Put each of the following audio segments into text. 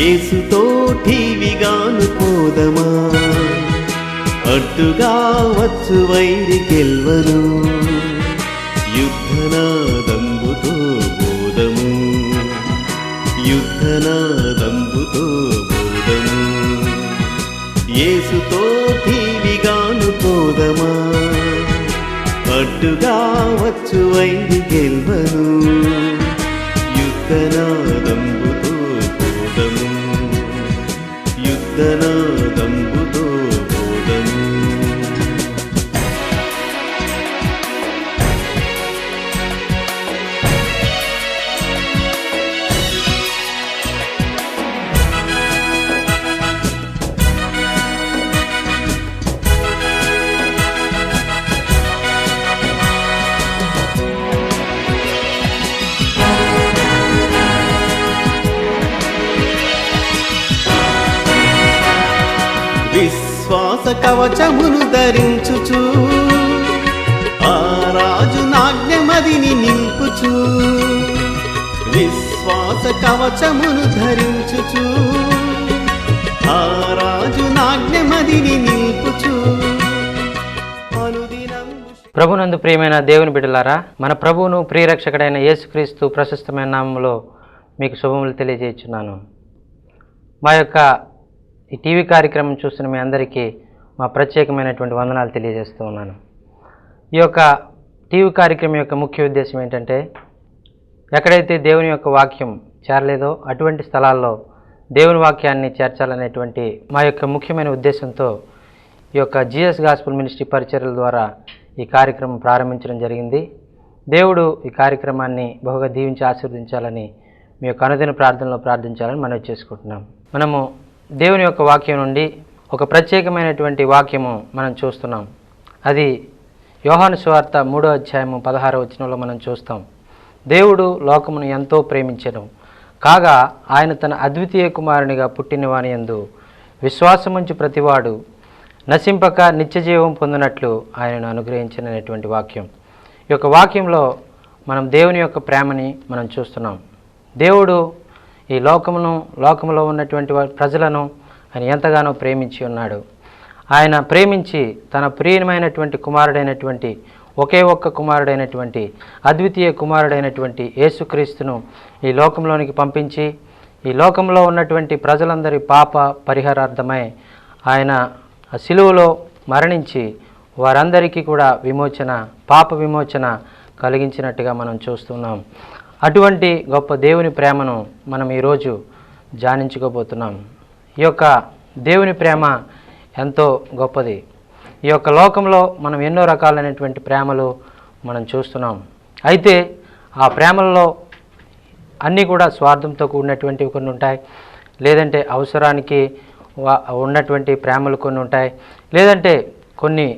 యేసుతోటి విగాను పోదమా, అడ్డుగా వచ్చు వైరి గెల్వను, యుద్ధనాదంబుతో బోధము, యుద్ధనాదంబుతో బోధము. యేసుతోటి విగాను పోదమా, అడ్డుగా వచ్చు వైరి గెల్వను, యుద్ధనాదంబుతో బోధము, యుద్ధనాదంబుతో బోధము. విశ్వాస కవచమును ధరించుచు, ఆ రాజు నాజ్ఞమదిని నింపుచు, విశ్వాస కవచమును ధరించుచు, ఆ రాజు నాజ్ఞమదిని నింపుచు. ప్రభునందు ప్రియమైన దేవుని బిడ్డలారా, మన ప్రభువును ప్రియరక్షకుడైన యేసుక్రీస్తు ప్రశస్తమైన నామములో మీకు శుభములు తెలియజేస్తున్నాను. మా యొక్క ఈ టీవీ కార్యక్రమం చూస్తున్న మీ అందరికీ మా ప్రత్యేకమైనటువంటి వందనాలు తెలియజేస్తూ ఉన్నాను. ఈ యొక్క టీవీ కార్యక్రమం యొక్క ముఖ్య ఉద్దేశం ఏంటంటే, ఎక్కడైతే దేవుని యొక్క వాక్యం చేరలేదో అటువంటి స్థలాల్లో దేవుని వాక్యాన్ని చేర్చాలనేటువంటి మా యొక్క ముఖ్యమైన ఉద్దేశంతో ఈ యొక్క జిఎస్ గాస్పుల్ మినిస్ట్రీ పరిచర్యల ద్వారా ఈ కార్యక్రమం ప్రారంభించడం జరిగింది. దేవుడు ఈ కార్యక్రమాన్ని బహుగా దీవించి ఆశీర్వదించాలని మీ యొక్క అనుదిన ప్రార్థనలో ప్రార్థించాలని మనవి చేసుకుంటున్నాం. మనము దేవుని యొక్క వాక్యం నుండి ఒక ప్రత్యేకమైనటువంటి వాక్యము మనం చూస్తున్నాం. అది యోహాను సువార్త 3వ అధ్యాయము 16వ వచనంలో మనం చూస్తాం. దేవుడు లోకమును ఎంతో ప్రేమించెను, కాగా ఆయన తన అద్వితీయ కుమారునిగా పుట్టిన వాని యందు విశ్వాసముంచి ప్రతివాడు నశింపక నిత్యజీవం పొందినట్లు ఆయనను అనుగ్రహించినటువంటి వాక్యం. ఈ యొక్క వాక్యంలో మనం దేవుని యొక్క ప్రేమని మనం చూస్తున్నాం. దేవుడు ఈ లోకములో ఉన్నటువంటి ప్రజలను ఆయన ఎంతగానో ప్రేమించి ఉన్నాడు. ఆయన ప్రేమించి తన ప్రియమైనటువంటి కుమారుడైనటువంటి ఒకే ఒక్క కుమారుడైనటువంటి అద్వితీయ కుమారుడైనటువంటి యేసుక్రీస్తును ఈ లోకంలోనికి పంపించి ఈ లోకంలో ఉన్నటువంటి ప్రజలందరి పాప పరిహారార్థమై ఆయన శిలువలో మరణించి వారందరికీ కూడా పాప విమోచన కలిగించినట్టుగా మనం చూస్తున్నాం. అటువంటి గొప్ప దేవుని ప్రేమను మనం ఈరోజు ధ్యానించుకోబోతున్నాం. ఈ యొక్క దేవుని ప్రేమ ఎంతో గొప్పది. ఈ యొక్క లోకంలో మనం ఎన్నో రకాలైనటువంటి ప్రేమలు మనం చూస్తున్నాం. అయితే ఆ ప్రేమల్లో అన్నీ కూడా స్వార్థంతో కూడినటువంటివి కొన్ని ఉంటాయి, లేదంటే అవసరానికి ఉన్నటువంటి ప్రేమలు కొన్ని ఉంటాయి, లేదంటే కొన్ని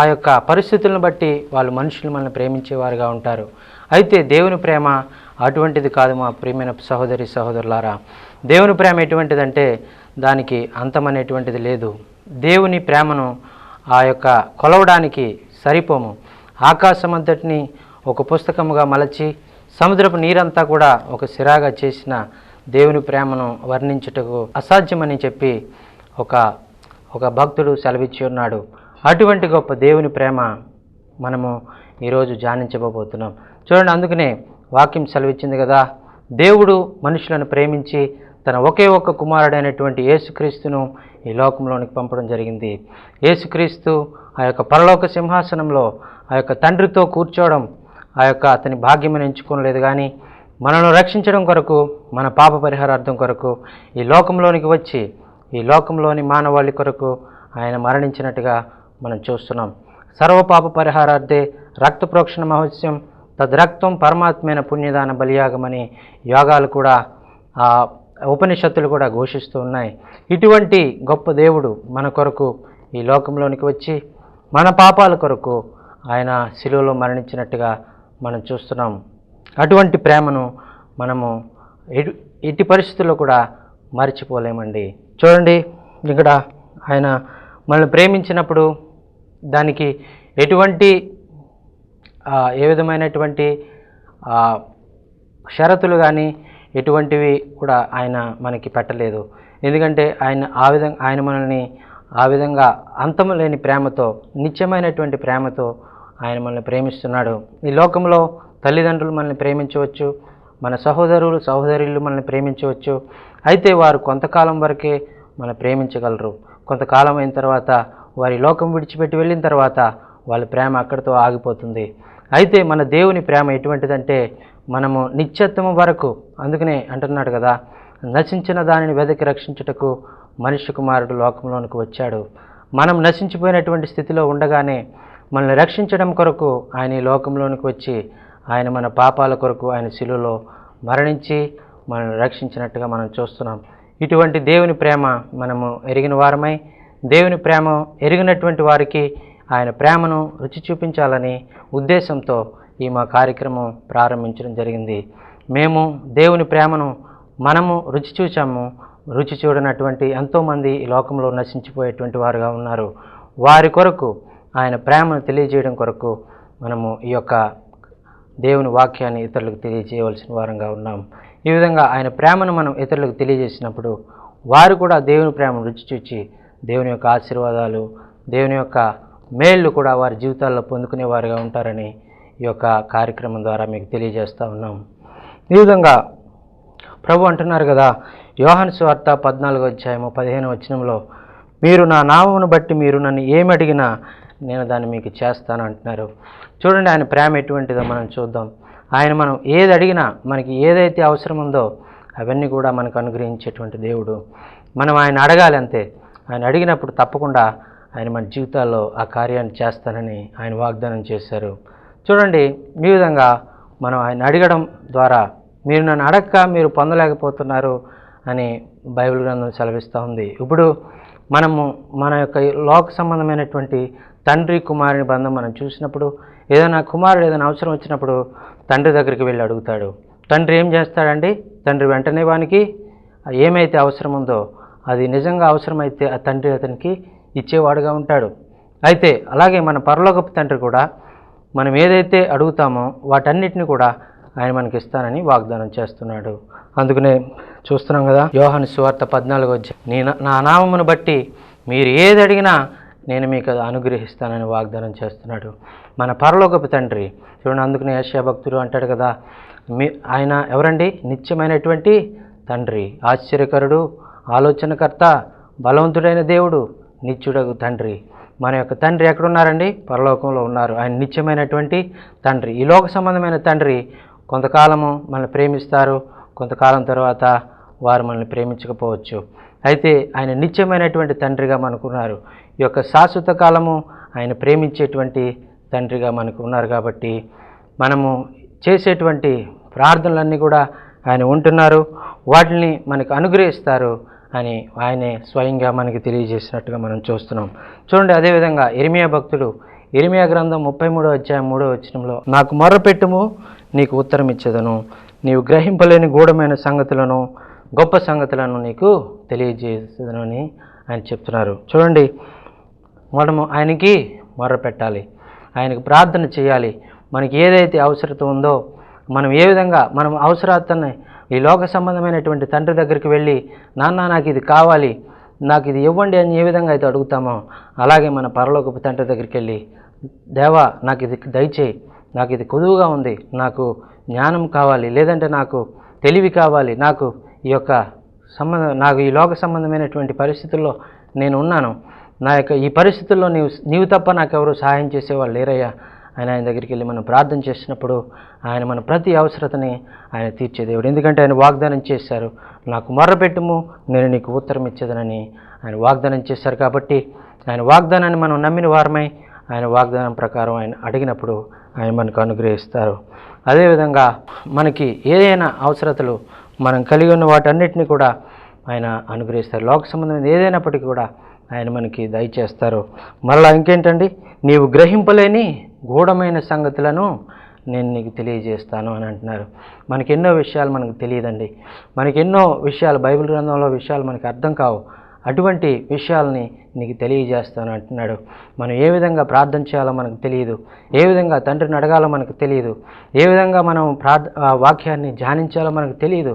ఆ యొక్క పరిస్థితులను బట్టి వాళ్ళు మనుషులు మనల్ని ప్రేమించేవారుగా ఉంటారు. అయితే దేవుని ప్రేమ అటువంటిది కాదు. మా ప్రియమైన సహోదరి సహోదరులారా, దేవుని ప్రేమ ఎటువంటిదంటే దానికి అంతమనేటువంటిది లేదు. దేవుని ప్రేమను ఆ యొక్క కొలవడానికి సరిపోము. ఆకాశమంతటిని ఒక పుస్తకముగా మలచి సముద్రపు నీరంతా కూడా ఒక సిరాగా చేసిన దేవుని ప్రేమను వర్ణించుటకు అసాధ్యమని చెప్పి ఒక భక్తుడు సెలవిచ్చి ఉన్నాడు. అటువంటి గొప్ప దేవుని ప్రేమ మనము ఈరోజు ధ్యానించబోతున్నాం. చూడండి, అందుకనే వాక్యం సెలవిచ్చింది కదా, దేవుడు మనుషులను ప్రేమించి తన ఒకే ఒక్క కుమారుడైనటువంటి యేసుక్రీస్తును ఈ లోకంలోనికి పంపడం జరిగింది. యేసుక్రీస్తు ఆ యొక్క పరలోక సింహాసనంలో ఆ యొక్క తండ్రితో కూర్చోవడం ఆ యొక్క అతని భాగ్యమని ఎంచుకోలేదు, కానీ మనను రక్షించడం కొరకు, మన పాప పరిహారార్థం కొరకు ఈ లోకంలోనికి వచ్చి ఈ లోకంలోని మానవాళి కొరకు ఆయన మరణించినట్టుగా మనం చూస్తున్నాం. సర్వపాప పరిహారార్థే రక్త ప్రోక్షణ మహోత్సవం తద్రక్తం పరమాత్మైన పుణ్యదాన బలియాగమని యోగాలు కూడా ఉపనిషత్తులు కూడా ఘోషిస్తూ ఉన్నాయి. ఇటువంటి గొప్ప దేవుడు మన కొరకు ఈ లోకంలోనికి వచ్చి మన పాపాల కొరకు ఆయన శిలువలో మరణించినట్టుగా మనం చూస్తున్నాం. అటువంటి ప్రేమను మనము ఎట్టి పరిస్థితుల్లో కూడా మర్చిపోలేమండి. చూడండి, ఇక్కడ ఆయన మనల్ని ప్రేమించినప్పుడు దానికి ఎటువంటి ఏ విధమైనటువంటి షరతులు కానీ ఎటువంటివి కూడా ఆయన మనకి పెట్టలేదు. ఎందుకంటే ఆయన మనల్ని ఆ విధంగా అంతము లేని ప్రేమతో, నిత్యమైనటువంటి ప్రేమతో ఆయన మనల్ని ప్రేమిస్తున్నాడు. ఈ లోకంలో తల్లిదండ్రులు మనల్ని ప్రేమించవచ్చు, మన సహోదరులు మనల్ని ప్రేమించవచ్చు. అయితే వారు కొంతకాలం వరకే మనం ప్రేమించగలరు. కొంతకాలం అయిన తర్వాత వారి లోకం విడిచిపెట్టి వెళ్ళిన తర్వాత వాళ్ళ ప్రేమ అక్కడితో ఆగిపోతుంది. అయితే మన దేవుని ప్రేమ ఎటువంటిదంటే మనము నిత్యత్వము వరకు, అందుకనే అంటున్నాడు కదా, నశించిన దానిని వెదకి రక్షించుటకు మనిషి కుమారుడు లోకంలోనికి వచ్చాడు. మనం నశించిపోయినటువంటి స్థితిలో ఉండగానే మనల్ని రక్షించడం కొరకు ఆయన ఈ లోకంలోనికి వచ్చి ఆయన మన పాపాల కొరకు ఆయన శిలువలో మరణించి మనల్ని రక్షించినట్టుగా మనం చూస్తున్నాం. ఇటువంటి దేవుని ప్రేమ మనము ఎరిగిన వారమై, దేవుని ప్రేమ ఎరిగినటువంటి వారికి ఆయన ప్రేమను రుచి చూపించాలని ఉద్దేశంతో ఈ మా కార్యక్రమం ప్రారంభించడం జరిగింది. మేము దేవుని ప్రేమను మనము రుచి చూచాము. రుచి చూడనటువంటి ఎంతోమంది ఈ లోకంలో నశించిపోయేటువంటి వారుగా ఉన్నారు. వారి కొరకు ఆయన ప్రేమను తెలియజేయడం కొరకు మనము ఈ యొక్క దేవుని వాక్యాన్ని ఇతరులకు తెలియజేయవలసిన వారంగా ఉన్నాం. ఈ విధంగా ఆయన ప్రేమను మనం ఇతరులకు తెలియజేసినప్పుడు వారు కూడా దేవుని ప్రేమను రుచి చూచి దేవుని యొక్క ఆశీర్వాదాలు, దేవుని యొక్క మేళ్ళు కూడా వారి జీవితాల్లో పొందుకునేవారుగా ఉంటారని ఈ యొక్క కార్యక్రమం ద్వారా మీకు తెలియజేస్తూ ఉన్నాం. ఈ విధంగా ప్రభు అంటున్నారు కదా, యోహాను సువార్త 14:15 మీరు నా నామమును బట్టి మీరు నన్ను ఏమి అడిగినా నేను దాన్ని మీకు చేస్తాను అంటున్నారు. చూడండి, ఆయన ప్రేమ ఎటువంటిదో మనం చూద్దాం. ఆయన మనం ఏది అడిగినా, మనకి ఏదైతే అవసరం ఉందో అవన్నీ కూడా మనకు అనుగ్రహించేటువంటి దేవుడు. మనం ఆయన అడగాలి అంతే. ఆయన అడిగినప్పుడు తప్పకుండా ఆయన మన జీవితాల్లో ఆ కార్యాన్ని చేస్తానని ఆయన వాగ్దానం చేశారు. చూడండి, ఈ విధంగా మనం ఆయన అడగడం ద్వారా మీరు నన్ను అడగక మీరు పొందలేకపోతున్నారు అని బైబిల్ గ్రంథం సెలవిస్తూ ఉంది. ఇప్పుడు మనము మన యొక్క లోక సంబంధమైనటువంటి తండ్రి కుమారుని బంధం మనం చూసినప్పుడు, ఏదైనా కుమారుడు ఏదైనా అవసరం వచ్చినప్పుడు తండ్రి దగ్గరికి వెళ్ళి అడుగుతాడు. తండ్రి ఏం చేస్తాడండి? తండ్రి వెంటనే వానికి ఏమైతే అవసరం ఉందో అది నిజంగా అవసరమైతే ఆ తండ్రి అతనికి ఇచ్చేవాడుగా ఉంటాడు. అయితే అలాగే మన పరలోకపు తండ్రి కూడా మనం ఏదైతే అడుగుతామో వాటన్నిటిని కూడా ఆయన మనకి ఇస్తానని వాగ్దానం చేస్తున్నాడు. అందుకనే చూస్తున్నాం కదా, యోహాను సువార్త 14 నా నామమును బట్టి మీరు ఏది అడిగినా నేను మీకు అది అనుగ్రహిస్తానని వాగ్దానం చేస్తున్నాడు మన పరలోకపు తండ్రి. చూడండి, అందుకనే యెషయా భక్తుడు అంటాడు కదా, ఆయన ఎవరండి? నిత్యమైనటువంటి తండ్రి, ఆశ్చర్యకరుడు, ఆలోచనకర్త, బలవంతుడైన దేవుడు, నిత్యుడగు తండ్రి. మన యొక్క తండ్రి ఎక్కడున్నారండి? పరలోకంలో ఉన్నారు. ఆయన నిత్యమైనటువంటి తండ్రి. ఈ లోక సంబంధమైన తండ్రి కొంతకాలము మనల్ని ప్రేమిస్తారు, కొంతకాలం తర్వాత వారు మనల్ని ప్రేమించకపోవచ్చు. అయితే ఆయన నిత్యమైనటువంటి తండ్రిగా మనకున్నారు. ఈ యొక్క శాశ్వత కాలము ఆయన ప్రేమించేటువంటి తండ్రిగా మనకు ఉన్నారు. కాబట్టి మనము చేసేటువంటి ప్రార్థనలన్నీ కూడా ఆయన ఉంటున్నారు, వాటిని మనకు అనుగ్రహిస్తారు అని ఆయనే స్వయంగా మనకి తెలియజేసినట్టుగా మనం చూస్తున్నాం. చూడండి, అదేవిధంగా ఇర్మియా భక్తుడు ఇర్మియా గ్రంథం 33:3 నాకు మొర్రపెట్టుము నీకు ఉత్తరం ఇచ్చేదను, నీవు గ్రహింపలేని గూఢమైన సంగతులను గొప్ప సంగతులను నీకు తెలియజేసేదను అని ఆయన చెప్తున్నారు. చూడండి, మనము ఆయనకి మొర్ర పెట్టాలి, ఆయనకు ప్రార్థన చేయాలి. మనకి ఏదైతే అవసరత ఉందో మనం ఏ విధంగా మనం అవసరాన్ని ఈ లోక సంబంధమైనటువంటి తండ్రి దగ్గరికి వెళ్ళి, నాన్న నాకు ఇది కావాలి, నాకు ఇది ఇవ్వండి అని ఏ విధంగా అయితే అడుగుతామో అలాగే మన పరలోకపు తండ్రి దగ్గరికి వెళ్ళి, దేవా నాకు ఇది దయచేయి, నాకు ఇది కొదువుగా ఉంది, నాకు జ్ఞానం కావాలి, లేదంటే నాకు తెలివి కావాలి, నాకు ఈ యొక్క నాకు ఈ లోక సంబంధమైనటువంటి పరిస్థితుల్లో నేను ఉన్నాను, నా యొక్క ఈ పరిస్థితుల్లో నీవు తప్ప నాకెవరు సహాయం చేసేవాళ్ళు లేరయ్యా ఆయన దగ్గరికి వెళ్ళి మనం ప్రార్థన చేసినప్పుడు ఆయన మన ప్రతి అవసరతని ఆయన తీర్చే దేవుడు. ఎందుకంటే ఆయన వాగ్దానం చేశారు, నాకు మొర్రపెట్టుము నేను నీకు ఉత్తరం ఇచ్చేదనని ఆయన వాగ్దానం చేశారు. కాబట్టి ఆయన వాగ్దానాన్ని మనం నమ్మిన వారమై ఆయన వాగ్దానం ప్రకారం ఆయన అడిగినప్పుడు ఆయన మనకు అనుగ్రహిస్తారు. అదేవిధంగా మనకి ఏదైనా అవసరతలు మనం కలిగి ఉన్న వాటన్నిటిని కూడా ఆయన అనుగ్రహిస్తారు. లోక సంబంధమైన ఏదైనప్పటికీ కూడా ఆయన మనకి దయచేస్తారు. మరలా ఇంకేంటండి, నీవు గ్రహింపలేని గూఢమైన సంగతులను నేను నీకు తెలియజేస్తాను అని అంటున్నారు. మనకి ఎన్నో విషయాలు మనకు తెలియదండి, మనకి ఎన్నో విషయాలు బైబిల్ గ్రంథంలో విషయాలు మనకు అర్థం కావు, అటువంటి విషయాలని నీకు తెలియజేస్తాను అంటున్నాడు. మనం ఏ విధంగా ప్రార్థన చేయాలో మనకు తెలియదు, ఏ విధంగా తండ్రిని అడగాలో మనకు తెలియదు, ఏ విధంగా మనం వాక్యాన్ని ధ్యానించాలో మనకు తెలియదు.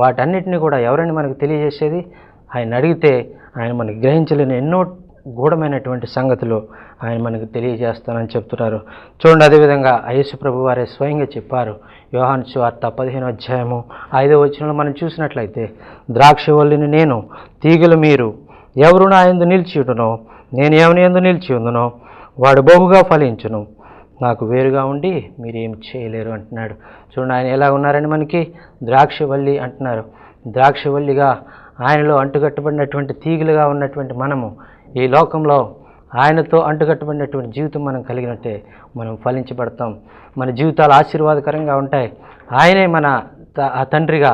వాటన్నిటిని కూడా ఎవరండి మనకు తెలియజేసేది? ఆయన అడిగితే ఆయన మనకి గ్రహించలేని ఎన్నో గూఢమైనటువంటి సంగతులు ఆయన మనకు తెలియజేస్తానని చెప్తున్నారు. చూడండి, అదేవిధంగా యేసు ప్రభు వారే స్వయంగా చెప్పారు. యోహాను సువార్త 15:5 మనం చూసినట్లయితే, ద్రాక్షవల్లిని నేను, తీగలు మీరు, ఎవరు నా యందు నిలిచి ఉండునో, నేను ఎవని యందు నిలిచి ఉందునో వాడు బహుగా ఫలించును, నాకు వేరుగా ఉండి మీరు ఏం చేయలేరు అంటున్నాడు. చూడండి, ఆయన ఎలా ఉన్నారని మనకి ద్రాక్షవల్లి అంటున్నారు. ద్రాక్షవల్లిగా ఆయనలో అంటుకట్టబడినటువంటి తీగలుగా ఉన్నటువంటి మనము ఈ లోకంలో ఆయనతో అంటుకట్టబడినటువంటి జీవితం మనం కలిగినట్టే మనం ఫలించబడతాం. మన జీవితాలు ఆశీర్వాదకరంగా ఉంటాయి. ఆయనే మన తండ్రిగా,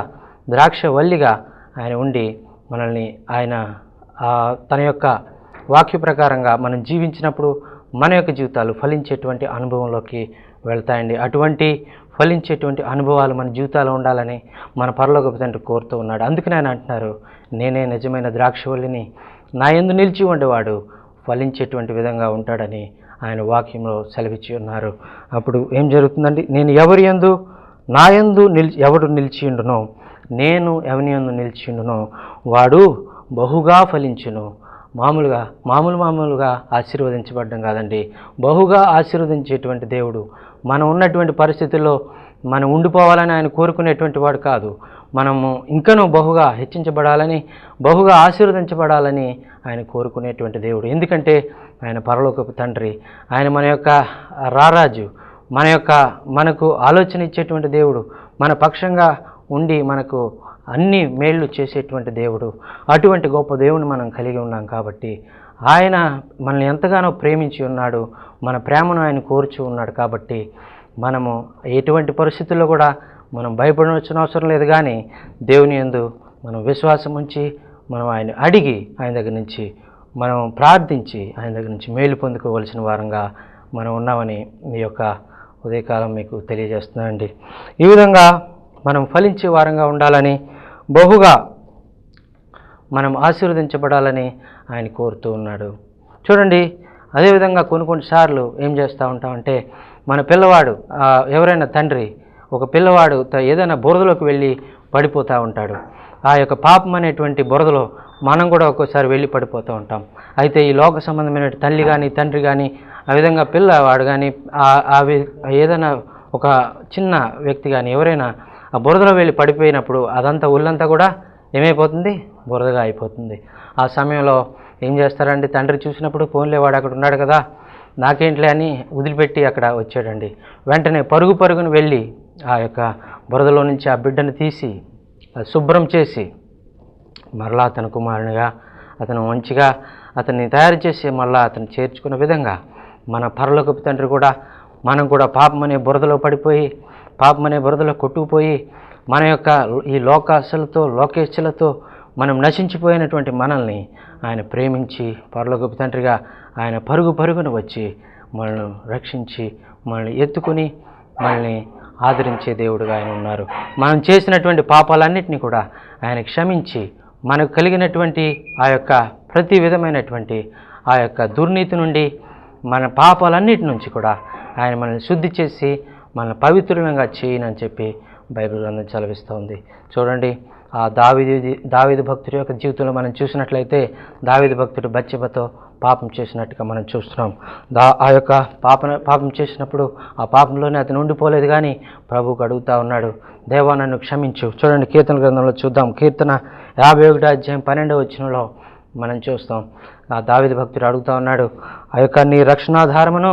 ద్రాక్షవల్లిగా ఆయన ఉండి మనల్ని ఆయన తన యొక్క వాక్య ప్రకారంగా మనం జీవించినప్పుడు మన యొక్క జీవితాలు ఫలించేటువంటి అనుభవంలోకి వెళ్తాయండి. అటువంటి ఫలించేటువంటి అనుభవాలు మన జీవితాల్లో ఉండాలని మన పరలోకపు తండ్రి కోరుతూ ఉన్నాడు. అందుకని ఆయన అంటున్నారు, నేనే నిజమైన ద్రాక్షవల్లిని, నా యందు నిలిచి ఉండేవాడు ఫలించేటువంటి విధంగా ఉంటాడని ఆయన వాక్యంలో సెలవిచ్చి ఉన్నారు. అప్పుడు ఏం జరుగుతుందండి? నేను ఎవరి యందు, నా యందు ఎవడు నిలిచి ఉండునో, నేను ఎవని యందు నిలిచి ఉండునో వాడు బహుగా ఫలించును. మామూలుగా ఆశీర్వదించబడ్డం కాదండి, బహుగా ఆశీర్వదించేటువంటి దేవుడు. మనం ఉన్నటువంటి పరిస్థితుల్లో మనం ఉండిపోవాలని ఆయన కోరుకునేటువంటి వాడు కాదు. మనము ఇంకనూ బహుగా హెచ్చించబడాలని, బహుగా ఆశీర్వదించబడాలని ఆయన కోరుకునేటువంటి దేవుడు. ఎందుకంటే ఆయన పరలోకపు తండ్రి, ఆయన మన యొక్క రారాజు, మనకు ఆలోచన ఇచ్చేటువంటి దేవుడు, మన పక్షంగా ఉండి మనకు అన్ని మేళ్ళు చేసేటువంటి దేవుడు. అటువంటి గొప్ప దేవుని మనం కలిగి ఉన్నాం కాబట్టి ఆయన మనల్ని ఎంతగానో ప్రేమించి ఉన్నాడు. మన ప్రేమను ఆయన కోరుచు ఉన్నాడు. కాబట్టి మనము ఎటువంటి పరిస్థితుల్లో కూడా మనం భయపడవలసిన అవసరం లేదు. కానీ దేవుని యందు మనం విశ్వాసం ఉంచి మనం ఆయన అడిగి ఆయన దగ్గర నుంచి మనం ప్రార్థించి ఆయన దగ్గర నుంచి మేలు పొందుకోవలసిన వారంగా మనం ఉన్నామని మీ యొక్క ఉదయకాలం మీకు తెలియజేస్తున్నానండి. ఈ విధంగా మనం ఫలించే వారంగా ఉండాలని, బహుగా మనం ఆశీర్వదించబడాలని ఆయన కోరుతూ ఉన్నాడు. చూడండి, అదేవిధంగా కొన్నిసార్లు ఏం చేస్తూ ఉంటామంటే, మన పిల్లవాడు, ఎవరైనా తండ్రి ఒక పిల్లవాడు ఏదైనా బురదలోకి వెళ్ళి పడిపోతూ ఉంటాడు. ఆ యొక్క పాపం అనేటువంటి బురదలో మనం కూడా ఒక్కోసారి వెళ్ళి పడిపోతూ ఉంటాం. అయితే ఈ లోక సంబంధమైన తల్లి కానీ తండ్రి కానీ, ఆ విధంగా పిల్లవాడు కానీ, ఏదైనా ఒక చిన్న వ్యక్తి కానీ ఎవరైనా ఆ బురదలో వెళ్ళి పడిపోయినప్పుడు అదంతా ఒళ్ళంతా కూడా ఏమైపోతుంది? బురదగా అయిపోతుంది. ఆ సమయంలో ఏం చేస్తారండి? తండ్రి చూసినప్పుడు పోన్లే వాడు అక్కడ ఉన్నాడు కదా, నాకేంట్లే అని వదిలిపెట్టి అక్కడ వచ్చాడండి. వెంటనే పరుగున వెళ్ళి ఆ యొక్క బురదలో నుంచి ఆ బిడ్డను తీసి శుభ్రం చేసి మరలా తన కుమారునిగా అతను మంచిగా అతన్ని తయారు చేసి మళ్ళా అతను చేర్చుకున్న విధంగా మన పరలోకపు తండ్రి కూడా, మనం కూడా పాపం అనే బురదలో పడిపోయి, పాపం అనే బురదలో కొట్టుకుపోయి, మన యొక్క ఈ లోకేచ్ఛలతో మనం నశించిపోయినటువంటి మనల్ని ఆయన ప్రేమించి పరలోకపు తండ్రిగా ఆయన పరుగున వచ్చి మనల్ని రక్షించి మనల్ని ఎత్తుకుని మనల్ని ఆదరించే దేవుడుగా ఆయన ఉన్నారు. మనం చేసినటువంటి పాపాలన్నింటినీ కూడా ఆయన క్షమించి మనకు కలిగినటువంటి ఆ యొక్క ప్రతి విధమైనటువంటి ఆ యొక్క దుర్నీతి నుండి, మన పాపాలన్నిటి నుంచి కూడా ఆయన మనల్ని శుద్ధి చేసి మనల్ని పవిత్రంగా చేయనని చెప్పి బైబిల్ గ్రంథం సెలవిస్తోంది. చూడండి, ఆ దావీదు భక్తుడి యొక్క జీవితంలో మనం చూసినట్లయితే, దావీదు భక్తుడు బత్షెబతో పాపం చేసినట్టుగా మనం చూస్తున్నాం. ఆ యొక్క పాపం చేసినప్పుడు ఆ పాపంలోనే అతను ఉండిపోలేదు, కానీ ప్రభువుకు అడుగుతూ ఉన్నాడు, దేవా నన్ను క్షమించు. చూడండి, కీర్తన గ్రంథంలో చూద్దాం. కీర్తన 51:12 మనం చూస్తాం. ఆ దావీదు భక్తుడు అడుగుతూ ఉన్నాడు, ఆ యొక్క నీ రక్షణాధారమును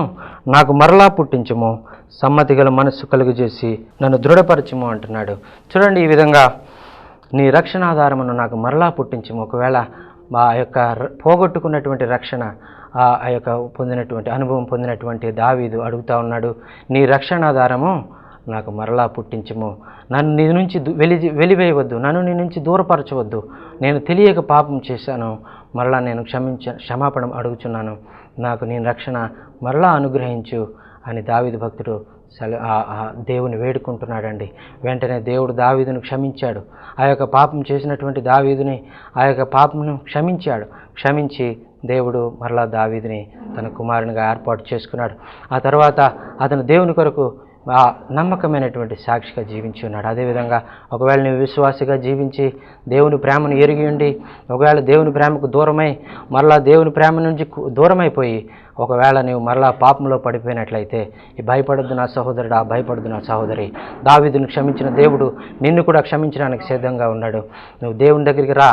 నాకు మరలా పుట్టించుము, సమ్మతి గల మనస్సు కలుగు చేసి నన్ను దృఢపరచుము అంటున్నాడు. చూడండి, ఈ విధంగా నీ రక్షణాధారమును నాకు మరలా పుట్టించుము. ఒకవేళ ఆ యొక్క పోగొట్టుకున్నటువంటి రక్షణ, ఆ యొక్క అనుభవం పొందినటువంటి దావీదు అడుగుతూ ఉన్నాడు, నీ రక్షణాధారము నాకు మరలా పుట్టించుము, నన్ను నీ నుంచి వెలివేయవద్దు, నన్ను నీ నుంచి దూరపరచవద్దు, నేను తెలియక పాపం చేశాను, మరలా నేను క్షమాపణ అడుగుచున్నాను, నాకు నీ రక్షణ మరలా అనుగ్రహించు అని దావీదు భక్తుడు దేవుని వేడుకుంటున్నాడండి. వెంటనే దేవుడు దావీదును క్షమించాడు. ఆ యొక్క పాపం చేసినటువంటి దావీదుని ఆ యొక్క పాపమును క్షమించి దేవుడు మరలా దావీదుని తన కుమారునిగా ఏర్పాటు చేసుకున్నాడు. ఆ తర్వాత అతను దేవుని కొరకు ఆ నమ్మకమైనటువంటి సాక్షిగా జీవించి ఉన్నాడు. అదేవిధంగా ఒకవేళ నీవు విశ్వాసిగా జీవించి దేవుని ప్రేమను ఎరిగి ఉండి ఒకవేళ దేవుని ప్రేమకు దూరమై మరలా దేవుని ప్రేమ నుంచి దూరమైపోయి ఒకవేళ నీవు మరలా పాపంలో పడిపోయినట్లయితే ఈ భయపడొద్దు నా సహోదరుడా, భయపడొద్దు నా సహోదరి. దావీదును క్షమించిన దేవుడు నిన్ను కూడా క్షమించడానికి సిద్ధంగా ఉన్నాడు. నువ్వు దేవుని దగ్గరికి రా,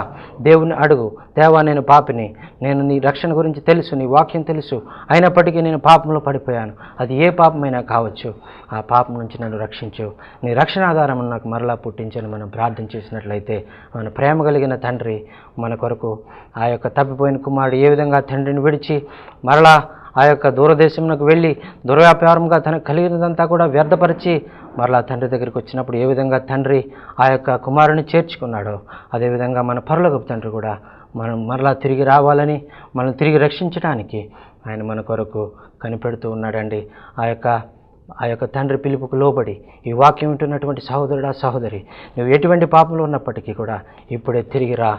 దేవుని అడుగు. దేవా, నేను పాపిని, నేను నీ రక్షణ గురించి తెలుసు, నీ వాక్యం తెలుసు, అయినప్పటికీ నేను పాపంలో పడిపోయాను. అది ఏ పాపమైనా కావచ్చు, ఆ పాపం నుంచి నన్ను రక్షించు, నీ రక్షణ ఆధారం నాకు మరలా పుట్టించని మనం ప్రార్థన చేసినట్లయితే మన ప్రేమ కలిగిన తండ్రి మన కొరకు ఆ యొక్క తప్పిపోయిన కుమారుడు ఏ విధంగా తండ్రిని విడిచి మరలా ఆ యొక్క దూరదేశంలోకి వెళ్ళి దుర్వ్యాపారంగా తనకు కలిగినదంతా కూడా వ్యర్థపరిచి మరలా తండ్రి దగ్గరికి వచ్చినప్పుడు ఏ విధంగా తండ్రి ఆ యొక్క కుమారుని చేర్చుకున్నాడో అదేవిధంగా మన పరలోకపు తండ్రి కూడా మనం మరలా తిరిగి రావాలని, మనం తిరిగి రక్షించడానికి ఆయన మన కొరకు కనిపెడుతూ ఉన్నాడండి. ఆ యొక్క తండ్రి పిలుపుకు లోబడి ఈ వాక్యం వింటున్నటువంటి సహోదరుడా, సహోదరి, నువ్వు ఎటువంటి పాపంలో ఉన్నప్పటికీ కూడా ఇప్పుడే తిరిగి రా.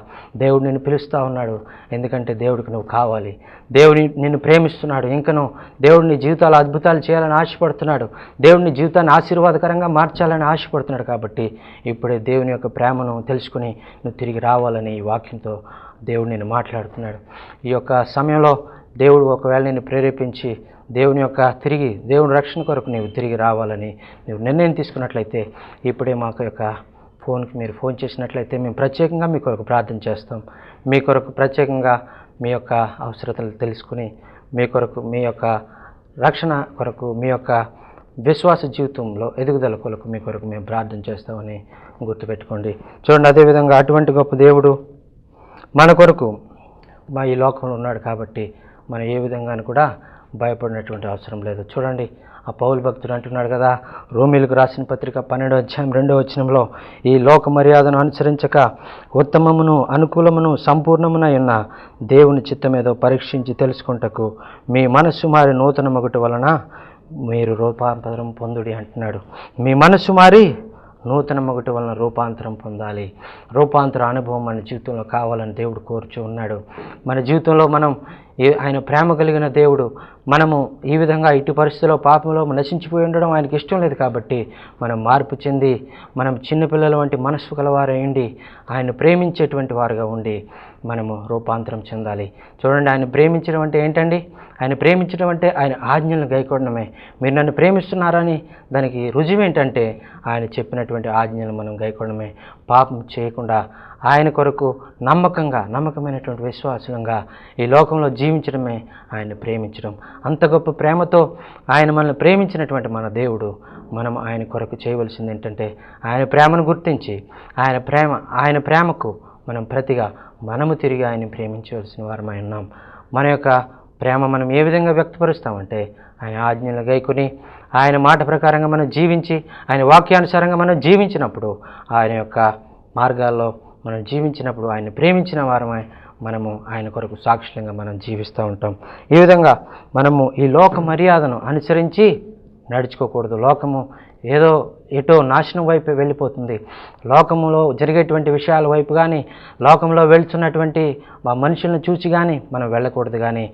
దేవుడు నిన్ను పిలుస్తూ ఉన్నాడు. ఎందుకంటే దేవుడికి నువ్వు కావాలి. దేవుడు నిన్ను ప్రేమిస్తున్నాడు. ఇంకను దేవుడు నీ జీవితాలు అద్భుతాలు చేయాలని ఆశపడుతున్నాడు. దేవుడు నీ జీవితాన్ని ఆశీర్వాదకరంగా మార్చాలని ఆశపడుతున్నాడు. కాబట్టి ఇప్పుడే దేవుని యొక్క ప్రేమను తెలుసుకుని నువ్వు తిరిగి రావాలని ఈ వాక్యంతో దేవుడు నిన్ను మాట్లాడుతున్నాడు. ఈ యొక్క సమయంలో దేవుడు ఒకవేళ నిన్ను ప్రేరేపించి దేవుని రక్షణ కొరకు నీవు తిరిగి రావాలని నీవు నిర్ణయం తీసుకున్నట్లయితే ఇప్పుడే మాకు యొక్క ఫోన్కి మీరు ఫోన్ చేసినట్లయితే మేము ప్రత్యేకంగా మీ కొరకు ప్రార్థన చేస్తాం. మీ కొరకు ప్రత్యేకంగా మీ యొక్క అవసరతలు తెలుసుకుని మీ కొరకు, మీ యొక్క రక్షణ కొరకు, మీ యొక్క విశ్వాస జీవితంలో ఎదుగుదల కొరకు మీ కొరకు మేము ప్రార్థన చేస్తామని గుర్తుపెట్టుకోండి. చూడండి, అదేవిధంగా అటువంటి గొప్ప దేవుడు మన కొరకు ఈ లోకంలో ఉన్నాడు. కాబట్టి మనం ఏ విధంగానూ కూడా భయపడినటువంటి అవసరం లేదు. చూడండి, ఆ పౌలు భక్తుడు అంటున్నాడు కదా, రోమీలకు రాసిన పత్రిక 12వ అధ్యాయం 2వ వచనంలో, ఈ లోక మర్యాదను అనుసరించక ఉత్తమమును అనుకూలమును సంపూర్ణమునై ఉన్న దేవుని చిత్తమేదో పరీక్షించి తెలుసుకుంటకు మీ మనస్సు మారి నూతన మొగటు వలన మీరు రూపాంతరం పొందుడి అంటున్నాడు. మీ మనస్సు మారి నూతన మొగటి వలన రూపాంతరం పొందాలి. రూపాంతర అనుభవం మన జీవితంలో కావాలని దేవుడు కోరుచూ ఉన్నాడు. మన జీవితంలో మనం ఆయన ప్రేమ కలిగిన దేవుడు, మనము ఈ విధంగా ఇటు పరిస్థితిలో పాపంలో నశించిపోయి ఉండడం ఆయనకి ఇష్టం లేదు. కాబట్టి మనం మార్పు చెంది మనం చిన్నపిల్లల వంటి మనస్సు కలవారైండి ఆయన ప్రేమించేటువంటి వారుగా ఉండి మనము రూపాంతరం చెందాలి. చూడండి, ఆయన ప్రేమించడం అంటే ఏంటండి? ఆయన ప్రేమించడం అంటే ఆయన ఆజ్ఞలను గైకొనడమే. మీరు నన్ను ప్రేమిస్తున్నారని దానికి రుజువు ఏంటంటే ఆయన చెప్పినటువంటి ఆజ్ఞలను మనం గైకొనడమే. పాపం చేయకుండా ఆయన కొరకు నమ్మకమైనటువంటి విశ్వాసంగా ఈ లోకంలో జీవించడమే ఆయన ప్రేమించడం. అంత గొప్ప ప్రేమతో ఆయన మనల్ని ప్రేమించినటువంటి మన దేవుడు, మనం ఆయన కొరకు చేయవలసింది ఏంటంటే ఆయన ప్రేమను గుర్తించి ఆయన ప్రేమకు మనం ప్రతిగా మనము తిరిగి ఆయన ప్రేమించవలసిన వారమై ఉన్నాం. మన యొక్క ప్రేమ మనం ఏ విధంగా వ్యక్తపరుస్తామంటే ఆయన ఆజ్ఞలు గైకొని ఆయన మాట ప్రకారంగా మనం జీవించి ఆయన వాక్యానుసారంగా మనం జీవించినప్పుడు, ఆయన యొక్క మార్గాల్లో మనం జీవించినప్పుడు ఆయన ప్రేమించిన వారమై మనము ఆయన కొరకు సాక్షులంగా మనం జీవిస్తూ ఉంటాం. ఈ విధంగా మనము ఈ లోక మర్యాదను అనుసరించి నడుచుకోకూడదు. లోకము ఏదో ఎటో నాశనం వైపు వెళ్ళిపోతుంది. లోకములో జరిగేటువంటి విషయాల వైపు కానీ, లోకంలో వెళ్తున్నటువంటి మా మనుషులను చూసి కానీ మనం వెళ్ళకూడదు. కానీ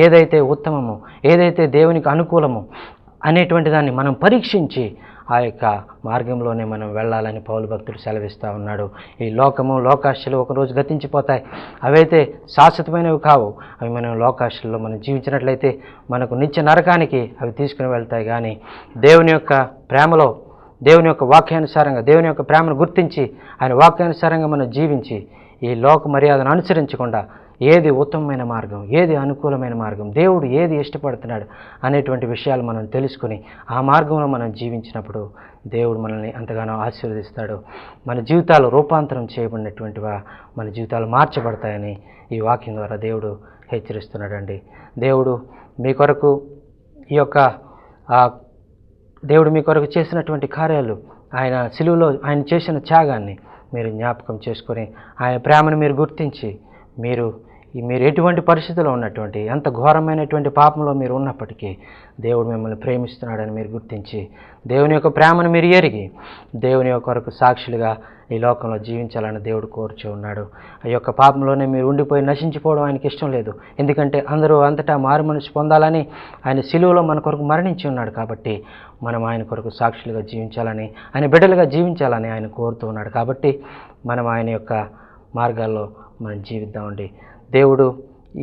ఏదైతే ఉత్తమము, ఏదైతే దేవునికి అనుకూలము అనేటువంటి దాన్ని మనం పరీక్షించి ఆ యొక్క మార్గంలోనే మనం వెళ్ళాలని పౌలు భక్తుడు సెలవిస్తూ ఉన్నాడు. ఈ లోకాశలు ఒకరోజు గతించిపోతాయి. అవైతే శాశ్వతమైనవి కావు. అవి మనం లోకాశల్లో మనం జీవించినట్లయితే మనకు నిత్య నరకానికి అవి తీసుకుని వెళ్తాయి. కానీ దేవుని యొక్క ప్రేమలో, దేవుని యొక్క వాక్యానుసారంగా, దేవుని యొక్క ప్రేమను గుర్తించి ఆయన వాక్యానుసారంగా మనం జీవించి ఈ లోక మర్యాదను అనుసరించకుండా ఏది ఉత్తమమైన మార్గం, ఏది అనుకూలమైన మార్గం, దేవుడు ఏది ఇష్టపడుతున్నాడు అనేటువంటి విషయాలు మనం తెలుసుకుని ఆ మార్గంలో మనం జీవించినప్పుడు దేవుడు మనల్ని ఎంతగానో ఆశీర్వదిస్తాడు. మన జీవితాలు రూపాంతరం చేయబడినటువంటివా, మన జీవితాలు మార్చబడతాయని ఈ వాక్యం ద్వారా దేవుడు హెచ్చరిస్తున్నాడండి. దేవుడు మీ కొరకు దేవుడు మీ కొరకు చేసినటువంటి కార్యాలు, ఆయన సిలువలో ఆయన చేసిన త్యాగాన్ని మీరు జ్ఞాపకం చేసుకొని ఆయన ప్రేమను మీరు గుర్తించి మీరు మీరు ఎటువంటి పరిస్థితిలో ఉన్నటువంటి ఎంత ఘోరమైనటువంటి పాపంలో మీరు ఉన్నప్పటికీ దేవుడు మిమ్మల్ని ప్రేమిస్తున్నాడని మీరు గుర్తించి దేవుని యొక్క ప్రేమను మీరు ఎరిగి దేవుని యొక్క కొరకు సాక్షులుగా ఈ లోకంలో జీవించాలని దేవుడు కోరుచూ ఉన్నాడు. ఆ యొక్క పాపంలోనే మీరు ఉండిపోయి నశించిపోవడం ఆయనకి ఇష్టం లేదు. ఎందుకంటే అందరూ అంతటా మారు మనసు పొందాలని ఆయన సిలువలో మన కొరకు మరణించి ఉన్నాడు. కాబట్టి మనం ఆయన కొరకు సాక్షులుగా జీవించాలని, ఆయన బిడ్డలుగా జీవించాలని ఆయన కోరుతూ ఉన్నాడు. కాబట్టి మనం ఆయన యొక్క మార్గాల్లో మనం జీవిద్దామండి. దేవుడు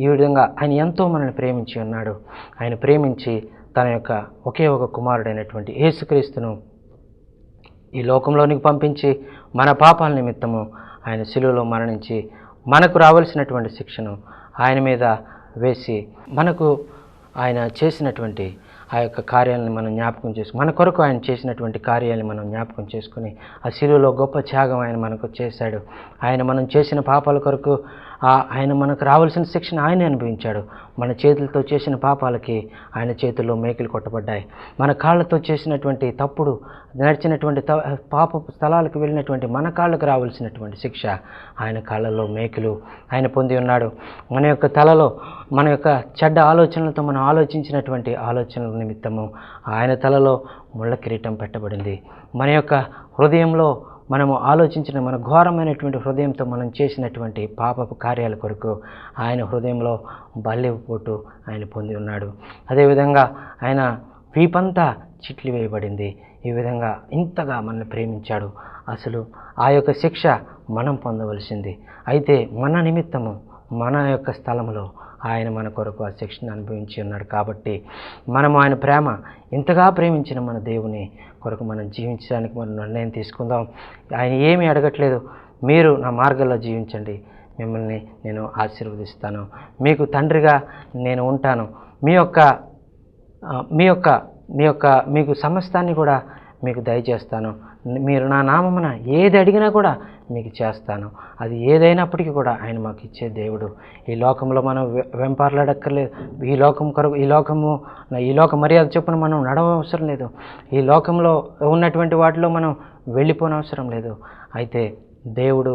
ఈ విధంగా ఆయన ఎంతో మనల్ని ప్రేమించి ఉన్నాడు. ఆయన ప్రేమించి తన యొక్క ఒకే ఒక కుమారుడైనటువంటి యేసుక్రీస్తును ఈ లోకంలోనికి పంపించి మన పాపాల నిమిత్తము ఆయన శిలువలో మరణించి మనకు రావాల్సినటువంటి శిక్షను ఆయన మీద వేసి మనకు ఆయన చేసినటువంటి ఆ యొక్క కార్యాలను మనం జ్ఞాపకం చేసుకుని, మన కొరకు ఆయన చేసినటువంటి కార్యాలను మనం జ్ఞాపకం చేసుకుని, ఆ శిలువలో గొప్ప త్యాగం ఆయన మనకు చేశాడు. ఆయన మనం చేసిన పాపాల కొరకు ఆయన మనకు రావాల్సిన శిక్షను ఆయనే అనుభవించాడు. మన చేతులతో చేసిన పాపాలకి ఆయన చేతుల్లో మేకులు కొట్టబడ్డాయి. మన కాళ్ళతో చేసినటువంటి తప్పుడు నడిచినటువంటి పాపపు స్థలాలకు వెళ్ళినటువంటి మన కాళ్ళకు రావాల్సినటువంటి శిక్ష ఆయన కాళ్ళలో మేకులు ఆయన పొంది ఉన్నాడు. మన యొక్క తలలో మన యొక్క చెడ్డ ఆలోచనలతో మనం ఆలోచించినటువంటి ఆలోచనల నిమిత్తము ఆయన తలలో ముళ్ళ కిరీటం పెట్టబడింది. మన యొక్క హృదయంలో మనము ఆలోచించిన మన ఘోరమైనటువంటి హృదయంతో మనం చేసినటువంటి పాపపు కార్యాల కొరకు ఆయన హృదయంలో బల్లెపు పోటు ఆయన పొంది ఉన్నాడు. అదేవిధంగా ఆయన వీపంతా చిట్లి వేయబడింది. ఈ విధంగా ఇంతగా మనల్ని ప్రేమించాడు. అసలు ఆ యొక్క శిక్ష మనం పొందవలసింది. అయితే మన నిమిత్తము మన యొక్క స్థలంలో ఆయన మన కొరకు ఆ శిక్షను అనుభవించి ఉన్నాడు. కాబట్టి మనం ఆయన ప్రేమ ఇంతగా ప్రేమించిన మన దేవుని కొరకు మనం జీవించడానికి మనం నిర్ణయం తీసుకుందాం. ఆయన ఏమీ అడగట్లేదు. మీరు నా మార్గంలో జీవించండి, మిమ్మల్ని నేను ఆశీర్వదిస్తాను, మీకు తండ్రిగా నేను ఉంటాను, మీకు సమస్తాన్ని కూడా మీకు దయచేస్తాను, మీరు నా నామమున ఏది అడిగినా కూడా మీకు చేస్తాను. అది ఏదైనప్పటికీ కూడా ఆయన మాకు ఇచ్చే దేవుడు. ఈ లోకంలో మనం వెంపార్లాడక్కర్లేదు. ఈ లోక మర్యాద చొప్పున మనం నడవవసరం లేదు. ఈ లోకంలో ఉన్నటువంటి వాటిలో మనం వెళ్ళిపోనవసరం లేదు. అయితే దేవుడు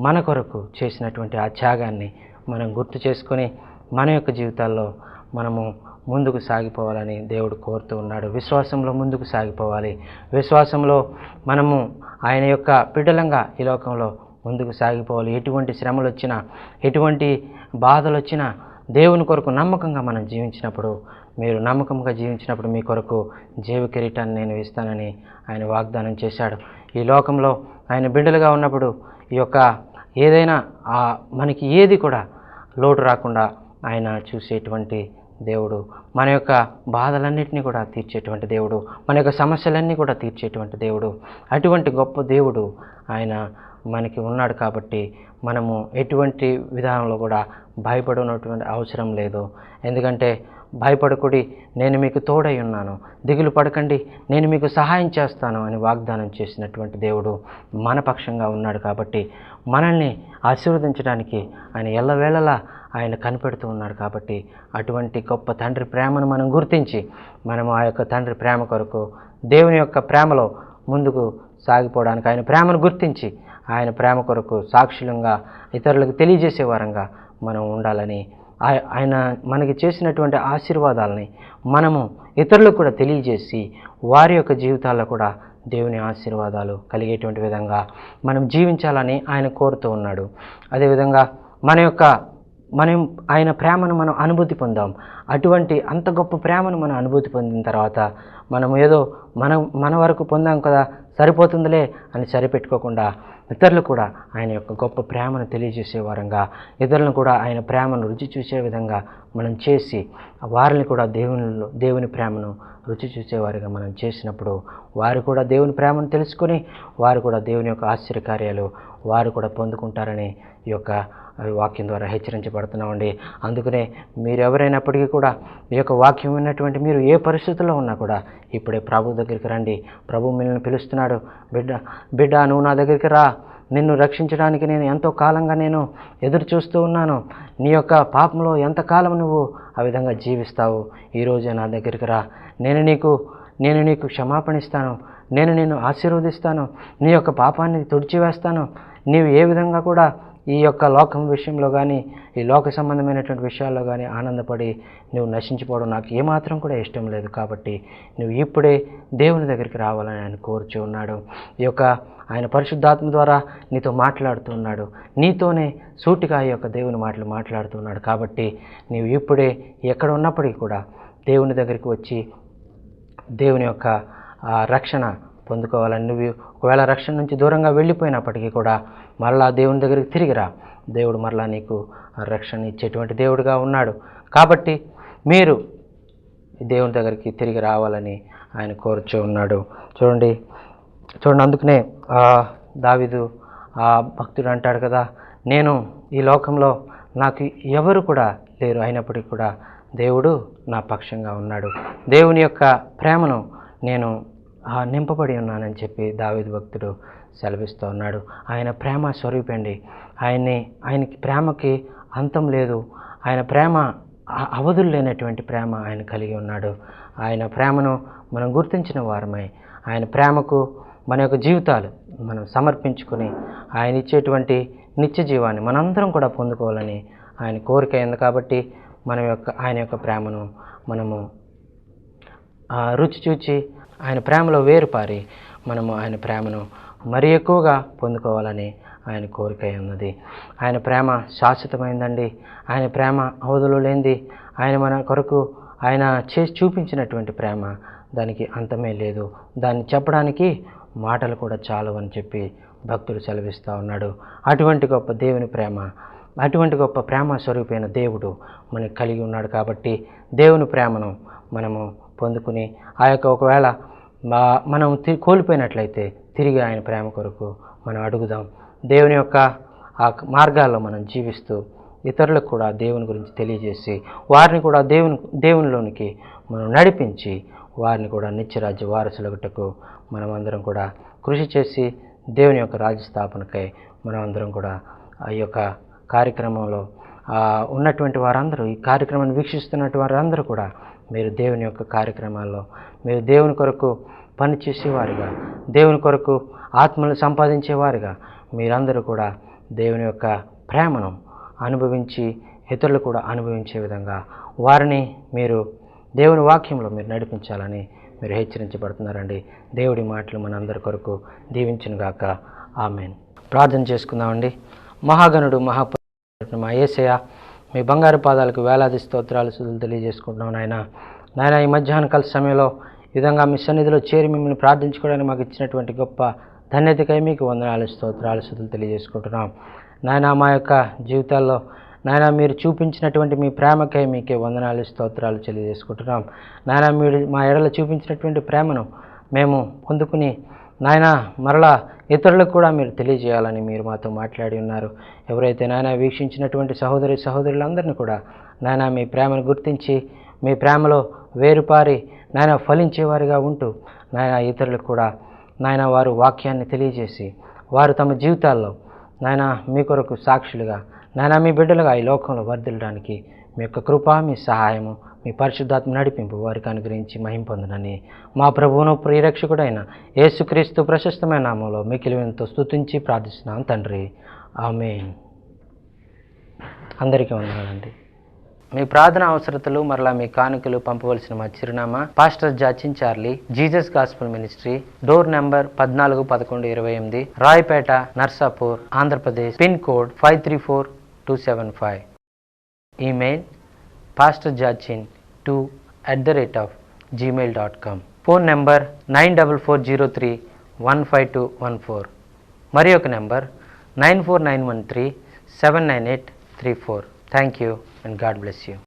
మన కొరకు చేసినటువంటి ఆ త్యాగాన్ని మనం గుర్తు చేసుకొని మన యొక్క జీవితాల్లో మనము ముందుకు సాగిపోవాలని దేవుడు కోరుతూ ఉన్నాడు. విశ్వాసంలో ముందుకు సాగిపోవాలి. విశ్వాసంలో మనము ఆయన యొక్క బిడ్డలంగా ఈ లోకంలో ముందుకు సాగిపోవాలి. ఎటువంటి శ్రమలు వచ్చినా, ఎటువంటి బాధలు వచ్చినా దేవుని కొరకు నమ్మకంగా మనం జీవించినప్పుడు, మీరు నమ్మకంగా జీవించినప్పుడు మీ కొరకు జీవ కిరీటాన్ని నేను ఇస్తానని ఆయన వాగ్దానం చేశాడు. ఈ లోకంలో ఆయన బిడ్డలుగా ఉన్నప్పుడు ఈ యొక్క ఏదైనా మనకి ఏది కూడా లోటు రాకుండా ఆయన చూసేటువంటి దేవుడు, మన యొక్క బాధలన్నింటినీ కూడా తీర్చేటువంటి దేవుడు, మన యొక్క సమస్యలన్నీ కూడా తీర్చేటువంటి దేవుడు. అటువంటి గొప్ప దేవుడు ఆయన మనకి ఉన్నాడు. కాబట్టి మనము ఎటువంటి విధానంలో కూడా భయపడనటువంటి అవసరం లేదు. ఎందుకంటే భయపడకుడి, నేను మీకు తోడై ఉన్నాను, దిగులు పడకండి, నేను మీకు సహాయం చేస్తాను అని వాగ్దానం చేసినటువంటి దేవుడు మన పక్షంగా ఉన్నాడు. కాబట్టి మనల్ని ఆశీర్వదించడానికి ఆయన ఎల్లవేళలా ఆయన కనిపెడుతూ ఉన్నాడు. కాబట్టి అటువంటి గొప్ప తండ్రి ప్రేమను మనం గుర్తించి మనము ఆ యొక్క తండ్రి ప్రేమ కొరకు దేవుని యొక్క ప్రేమలో ముందుకు సాగిపోవడానికి, ఆయన ప్రేమను గుర్తించి ఆయన ప్రేమ కొరకు సాక్షులంగా ఇతరులకు తెలియజేసే వారంగా మనం ఉండాలని, ఆయన మనకి చేసినటువంటి ఆశీర్వాదాలని మనము ఇతరులకు కూడా తెలియజేసి వారి యొక్క జీవితాల్లో కూడా దేవుని ఆశీర్వాదాలు కలిగేటువంటి విధంగా మనం జీవించాలని ఆయన కోరుతూ ఉన్నాడు. అదేవిధంగా మనం ఆయన ప్రేమను మనం అనుభూతి పొందాం. అటువంటి అంత గొప్ప ప్రేమను మనం అనుభూతి పొందిన తర్వాత మనం ఏదో మన వరకు పొందాం కదా సరిపోతుందిలే అని సరిపెట్టుకోకుండా ఇతరులు కూడా ఆయన యొక్క గొప్ప ప్రేమను తెలియజేసే వారంగా, ఇతరులను కూడా ఆయన ప్రేమను రుచి చూసే విధంగా మనం చేసి వారిని కూడా దేవుని ప్రేమను రుచి చూసేవారిగా మనం చేసినప్పుడు వారు కూడా దేవుని ప్రేమను తెలుసుకొని వారు కూడా దేవుని యొక్క ఆశ్చర్యకార్యాలు వారు కూడా పొందుకుంటారని ఈ యొక్క వాక్యం ద్వారా హెచ్చరించబడుతున్నామండి. అందుకనే మీరు ఎవరైనప్పటికీ కూడా ఈ యొక్క వాక్యం విన్నటువంటి మీరు ఏ పరిస్థితుల్లో ఉన్నా కూడా ఇప్పుడే ప్రభు దగ్గరికి రండి. ప్రభు మిమ్మల్ని పిలుస్తున్నాడు. బిడ్డ నువ్వు నా దగ్గరికి రా, నిన్ను రక్షించడానికి నేను ఎంతో కాలంగా నేను ఎదురు చూస్తూ ఉన్నాను. నీ యొక్క పాపంలో ఎంతకాలం నువ్వు ఆ విధంగా జీవిస్తావు, ఈరోజే నా దగ్గరికి రా, నేను నీకు క్షమాపణ ఇస్తాను, నేను నిన్ను ఆశీర్వదిస్తాను, నీ యొక్క పాపాన్ని తుడిచివేస్తాను, నీవు ఏ విధంగా కూడా ఈ యొక్క లోకం విషయంలో కానీ ఈ లోక సంబంధమైనటువంటి విషయాల్లో కానీ ఆనందపడి నువ్వు నశించిపోవడం నాకు ఏమాత్రం కూడా ఇష్టం లేదు. కాబట్టి నువ్వు ఇప్పుడే దేవుని దగ్గరికి రావాలని ఆయన కోరుచూ ఉన్నాడు. ఈ యొక్క ఆయన పరిశుద్ధాత్మ ద్వారా నీతో మాట్లాడుతున్నాడు. నీతోనే సూటిగా ఈ యొక్క దేవుని మాటలు మాట్లాడుతున్నాడు. కాబట్టి నీవు ఇప్పుడే ఎక్కడ ఉన్నప్పటికీ కూడా దేవుని దగ్గరికి వచ్చి దేవుని యొక్క రక్షణ పొందుకోవాలని, నువ్వు ఒకవేళ రక్షణ నుంచి దూరంగా వెళ్ళిపోయినప్పటికీ కూడా మరలా దేవుని దగ్గరికి తిరిగిరా. దేవుడు మరలా నీకు రక్షణ ఇచ్చేటువంటి దేవుడుగా ఉన్నాడు. కాబట్టి మీరు దేవుని దగ్గరికి తిరిగి రావాలని ఆయన కోరుచూ ఉన్నాడు. చూడండి అందుకనే దావీదు భక్తుడు అంటాడు కదా, నేను ఈ లోకంలో నాకు ఎవరు కూడా లేరు, అయినప్పటికీ కూడా దేవుడు నా పక్షంగా ఉన్నాడు. దేవుని యొక్క ప్రేమను నేను నింపబడి చెప్పి దావీదు భక్తుడు సెలవిస్తూ ఉన్నాడు. ఆయన ప్రేమ స్వరూపండి. ఆయనకి ప్రేమకి అంతం లేదు. ఆయన ప్రేమ అవధులు లేనటువంటి ప్రేమ ఆయన కలిగి ఉన్నాడు. ఆయన ప్రేమను మనం గుర్తించిన వారమై ఆయన ప్రేమకు మన యొక్క జీవితాలు మనం సమర్పించుకొని ఆయన ఇచ్చేటువంటి నిత్య జీవాన్ని మనందరం కూడా పొందుకోవాలని ఆయన కోరిక అయింది. కాబట్టి ఆయన యొక్క ప్రేమను మనము రుచి చూచి ఆయన ప్రేమలో వేరుపారి మనము ఆయన ప్రేమను మరి ఎక్కువగా పొందుకోవాలని ఆయన కోరిక ఉన్నది. ఆయన ప్రేమ శాశ్వతమైందండి. ఆయన ప్రేమ అవధులు లేనిది. ఆయన మన కొరకు ఆయన చేసి చూపించినటువంటి ప్రేమ దానికి అంతమే లేదు. దాన్ని చెప్పడానికి మాటలు కూడా చాలవని చెప్పి భక్తుడు సెలవిస్తూ ఉన్నాడు. అటువంటి గొప్ప దేవుని ప్రేమ, అటువంటి గొప్ప ప్రేమ స్వరూపైన దేవుడు మనకు కలిగి ఉన్నాడు. కాబట్టి దేవుని ప్రేమను మనము పొందుకుని ఆ యొక్క ఒకవేళ మనం కోల్పోయినట్లయితే తిరిగి ఆయన ప్రేమ కొరకు మనం అడుగుదాం. దేవుని యొక్క ఆ మార్గాల్లో మనం జీవిస్తూ ఇతరులకు కూడా దేవుని గురించి తెలియజేసి వారిని కూడా దేవునిలోనికి మనం నడిపించి వారిని కూడా నిత్యరాజ్య వారసులగుటకు మనం అందరం కూడా కృషి చేసి దేవుని యొక్క రాజ్య స్థాపనకై మనం అందరం కూడా ఆ యొక్క కార్యక్రమంలో ఉన్నటువంటి వారందరూ, ఈ కార్యక్రమాన్ని వీక్షిస్తున్నటువంటి వారందరూ కూడా మీరు దేవుని యొక్క కార్యక్రమాల్లో మీరు దేవుని కొరకు పనిచేసేవారుగా, దేవుని కొరకు ఆత్మను సంపాదించేవారుగా మీరందరూ కూడా దేవుని యొక్క ప్రేమను అనుభవించి ఇతరులు కూడా అనుభవించే విధంగా వారిని మీరు దేవుని వాక్యంలో మీరు నడిపించాలని మీరు హెచ్చరించబడుతున్నారండి. దేవుడి మాటలు మనందరి కొరకు దీవించునుగాక. ఆమేన్. ప్రార్థన చేసుకుందామండి. మహాగణుడు మా యేసయ్య, మీ బంగారు పాదాలకు వేలాది స్తోత్రాలు స్తుతులు తెలియజేసుకుంటున్నాం. నాయన ఈ మధ్యాహ్న కాల సమయంలో ఈ విధంగా మీ సన్నిధిలో చేరి మిమ్మల్ని ప్రార్థించుకోవడానికి మాకు ఇచ్చినటువంటి గొప్ప ధన్యతకై మీకు వందనాలు స్తోత్రాలు స్తుతులు తెలియజేసుకుంటున్నాం. నాయన మా యొక్క జీవితాల్లో నాయన మీరు చూపించినటువంటి మీ ప్రేమకై మీకే వందనాలు స్తోత్రాలు తెలియజేసుకుంటున్నాం. నాయన మీరు మా ఎడల చూపించినటువంటి ప్రేమను మేము పొందుకుని నాయన మరలా ఇతరులకు కూడా మీరు తెలియజేయాలని మీరు మాతో మాట్లాడి ఉన్నారు. ఎవరైతే నాయన వీక్షించినటువంటి సహోదరులందరినీ కూడా నాయన మీ ప్రేమను గుర్తించి మీ ప్రేమలో వేరుపారి నాయన ఫలించేవారిగా ఉంటూ నాయన ఇతరులకు కూడా నాయన వారు వాక్యాన్ని తెలియజేసి వారు తమ జీవితాల్లో నాయన మీ కొరకు సాక్షులుగా నాయన మీ బిడ్డలుగా ఈ లోకంలో వర్ధిల్లడానికి మీ యొక్క కృప, మీ సహాయము, మీ పరిశుద్ధాత్మ నడిపింపు వారికి అనుగ్రహించి మహిమ పొందునని మా ప్రభువును ప్రియరక్షకుడైన యేసుక్రీస్తు ప్రశస్తమైన నామంలో మిక్కిలి వినయంతో స్తుతించి ప్రార్థిస్తున్నాం తండ్రి. ఆమేన్. అందరికీ వందనాలండి. మీ ప్రార్థన అవసరతలు మరలా మీ కానుకలు పంపవలసిన మా చిరునామా pastor Jachin Charlie, Jesus gospel ministry, door number 141128, Rayapeta, Narsapur, Andhra Pradesh, pin code 534275. Email pastorjachin2@gmail.com. Phone number 9440315214. మరి ఒక number 94913798334. Thank you and God bless you.